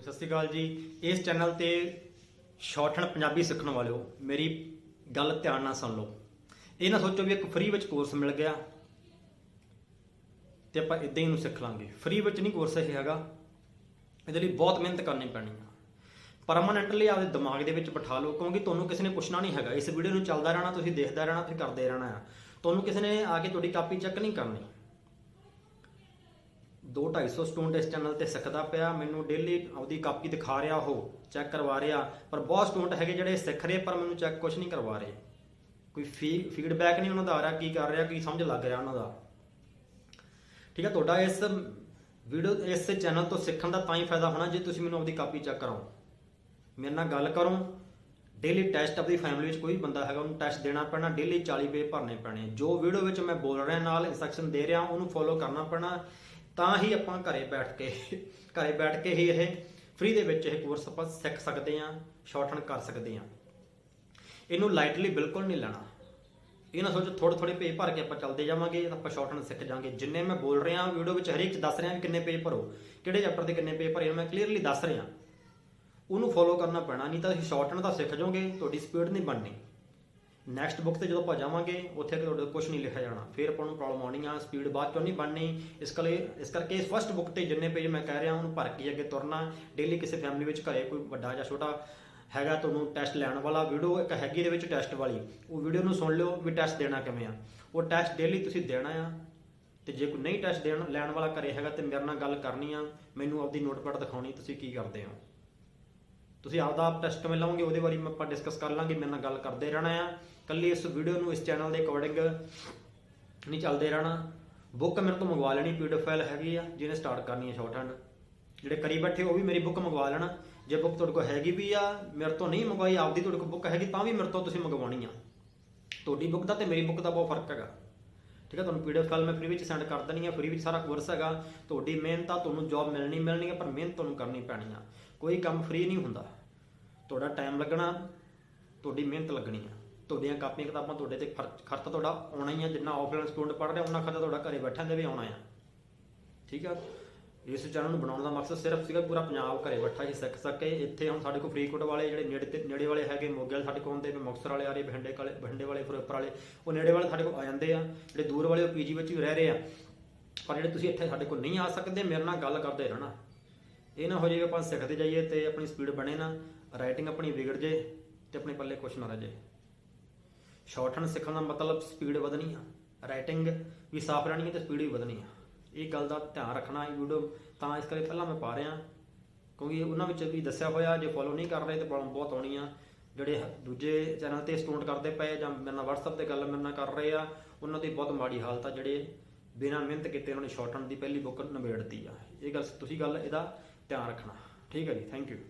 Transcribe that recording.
सत श्री अकाल जी। इस चैनल ते शॉर्टहैंड पंजाबी सीखने वाले हो, मेरी गल ध्यान नाल सुन लो। ये ना सोचो भी एक फ्री विच कोर्स मिल गया तो आप इदां ही सीख लांगे। फ्री विच नहीं कोर्स ये हैगा, इहदे लई बहुत मेहनत करनी पैनी है। परमानेंटली आपदे दिमाग दे विच बिठा लो, क्योंकि तुहानूं किसी ने पुछना नहीं हैगा। इस वीडियो नूं चलदा रहना, तुसीं देखदा रहना, तुसीं करदे रहना है। तुहानूं किसी ने आके तुहाडी कापी चैक नहीं करनी। 200-250 स्टूडेंट इस चैनल ते सिखदा पिया, मैनूं डेली आपदी कापी दिखा रहा, हो चैक करवा रहा। पर बहुत स्टूडेंट है जिहड़े सीख रहे पर मैनूं चैक कुछ नहीं करवा रहे। कोई फीडबैक नहीं उन्होंने आ रहा, की कर रहा, की समझ लग रहा उन्होंने। ठीक है, तुहाडा इस वीडियो इस चैनल तो सीखण दा तां ही फायदा होना जे तुसीं मैनूं आपदी कापी चैक कराओ, मेरे नाल गल करो। डेली टैसट अपनी फैमिली में कोई बंदा है उन्होंने टैसट देना पैना, डेली 40 पेज भरने पैने। जो वीडियो में मैं बोल रहा नाल इंस्ट्रक्शन दे रहा उन्होंने फॉलो करना पैना, ਤਾਂ ही ਆਪਾਂ ਘਰੇ ਬੈਠ ਕੇ ही ਇਹ फ्री ਦੇ ਵਿੱਚ ਇਹ ਕੋਰਸ ਆਪਾਂ ਸਿੱਖ ਸਕਦੇ ਹਾਂ, ਸ਼ਾਰਟਹੈਂਡ ਕਰ ਸਕਦੇ ਹਾਂ। ਇਹਨੂੰ ਲਾਈਟਲੀ ਬਿਲਕੁਲ ਨਹੀਂ ਲੈਣਾ। ਇਹ ਨਾ ਸੋਚੋ ਥੋੜੇ पेज भर के ਆਪਾਂ ਚੱਲਦੇ ਜਾਵਾਂਗੇ ਤਾਂ ਆਪਾਂ ਸ਼ਾਰਟਹੈਂਡ ਸਿੱਖ ਜਾਵਾਂਗੇ। ਜਿੰਨੇ ਮੈਂ ਬੋਲ ਰਿਹਾ ਵੀਡੀਓ ਵਿੱਚ ਹਰੇਕ ਦੱਸ ਰਿਹਾ ਕਿੰਨੇ पेज ਭਰੋ, ਕਿਹੜੇ ਚੈਪਟਰ ਦੇ ਕਿੰਨੇ पेज ਭਰੇ, ਮੈਂ ਕਲੀਅਰਲੀ ਦੱਸ ਰਿਹਾ। ਉਹਨੂੰ ਫੋਲੋ ਕਰਨਾ ਪੈਣਾ, ਨਹੀਂ ਤਾਂ ਤੁਸੀਂ ਸ਼ਾਰਟਹੈਂਡ ਤਾਂ ਸਿੱਖ ਜਾਓਗੇ, ਤੁਹਾਡੀ ਸਪੀਡ ਨਹੀਂ ਬਣਨੀ। ਨੈਕਸਟ बुक से जो आप जावे उत्थे कुछ नहीं लिखा जाना, फिर अपन प्रॉब्लम आनी आ, स्पीड बाद चो नहीं बननी। इस करके फस्ट बुक से जिन्ने पेज मैं कह रहा उन्होंने भर के अगे तुरना। डेली किसी फैमिली में घरे कोई बड़ा या छोटा हैगा तुहानूं टैसट लैण वाला, वीडियो एक हैगी दे विच टैसट वाली, वो वीडियो नूं सुन लो भी टैसट देना किवें आ। वो टैसट डेली तुसीं देना आ, ते जे कोई नहीं टैसट लैण वाला घरे हैगा तो मेरे नाल गल करनी आ, मैनूं आपदी नोटपैड दिखाउणी तुसीं की करदे हो। तुसीं आपदा आप टैसट किवें लाओगे ਉਹਦੇ ਬਾਰੇ ਆਪਾਂ डिस्कस कर लांगे, मेरे नाल गल करते रहना है। कल्ली इस वीडियो नूं इस चैनल के अकॉर्डिंग नहीं चलते रहना। बुक मेरे तो मंगवा लेनी, PDF फाइल हैगी आ, जिन्हें स्टार्ट करनी है शॉर्टहैंड, जिहड़े करी बैठे वो भी मेरी बुक मंगवा लेना। जे बुक तुहाडे कोल हैगी भी आ, मेरे तो नहीं मंगवाई, आपदी तुहाडे कोल बुक हैगी तां भी मेरे तो तुसीं मंगवानी आ। तुहाडी बुक दा ते मेरी बुक दा बहुत फर्क हैगा। ठीक है, तुहानूं PDF फाइल मैं फ्री में सेंड कर देनी है। फ्री में सारा कोर्स हैगा, तुहाडी मेहनत आ, तुहानूं जॉब मिलनी है, पर मेहनत तुहानूं करनी पैनी आ। कोई काम फ्री नहीं हुंदा, तुहाडा टाइम लगना, तुहाडी मेहनत लगनी है। तुहाडियां कापियां किताबां तुहाडे ते खर्चा तुहाडा आउणा ही है। जिन्ना ऑफलाइन स्टूडेंट पढ़ रहा उन्ना खर्चा तुहाडा घरे बैठिਆਂ ਦੇ भी आउणा है। ठीक है, इस चैनल ਨੂੰ ਬਣਾਉਣ ਦਾ ਮਕਸਦ ਸਿਰਫ ਸੀਗਾ ਪੂਰਾ ਪੰਜਾਬ ਘਰੇ ਬੈਠਾ ਹੀ ਸਿੱਖ ਸਕੇ। ਇੱਥੇ ਹੁਣ ਸਾਡੇ ਕੋਲ ਫਰੀਦਕੋਟ ਵਾਲੇ ਜਿਹੜੇ ਨੇੜੇ ਵਾਲੇ ਹੈਗੇ, ਮੋਗੇ ਵਾਲੇ ਸਾਡੇ ਕੋਲ ਆਉਂਦੇ, ਮੁਕਤਸਰ ਵਾਲੇ ਆ ਰਹੇ, ਬਠਿੰਡੇ ਵਾਲੇ, ਫਿਰੋਜ਼ਪੁਰ ਵਾਲੇ, ਉਹ ਨੇੜੇ ਵਾਲੇ ਸਾਡੇ ਕੋਲ ਆ ਜਾਂਦੇ ਆ। ਜਿਹੜੇ ਦੂਰ ਵਾਲੇ ਉਹ PG ਵਿੱਚ ਵੀ ਰਹਿ ਰਹੇ ਆ। ਪਰ ਜਿਹੜੇ ਤੁਸੀਂ ਇੱਥੇ ਸਾਡੇ ਕੋਲ ਨਹੀਂ ਆ ਸਕਦੇ, ਮੇਰੇ ਨਾਲ ਗੱਲ ਕਰਦੇ ਰਹਿਣਾ। ਇਹ ਨਾ ਹੋ ਜਾਵੇ ਆਪਾਂ ਸਿੱਖਦੇ ਜਾਈਏ ਤੇ ਆਪਣੀ ਸਪੀਡ ਬਣੇ ਨਾ, ਰਾਈਟਿੰਗ ਆਪਣੀ ਵਿਗੜ ਜੇ ਤੇ ਆਪਣੇ ਪੱਲੇ ਕੁਛ ਨਾ ਰਹਿ ਜੇ। शॉर्टहैंड सीखने का मतलब स्पीड वधनी है, राइटिंग भी साफ रहनी है तो स्पीड भी वधनी है। ये गल का ध्यान रखना। वीडियो तो इस करके पहला मैं पा रहा, क्योंकि उन्होंने भी दसिया होया जो फॉलो नहीं कर रहे तो प्रॉब्लम बहुत आनी आ। जोड़े दूजे चैनल पर स्टूडेंट करते पे या मेरे नाल WhatsApp पर गल मेरे नाल कर रहे हैं, उन्होंने बहुत माड़ी हालत है। जोड़े बिना मेहनत किए उन्होंने शॉर्टहैंड की पहली बुक निबेड़ती है। ये गल तुसीं गल इहदा ध्यान रखना। ठीक है जी, थैंक यू।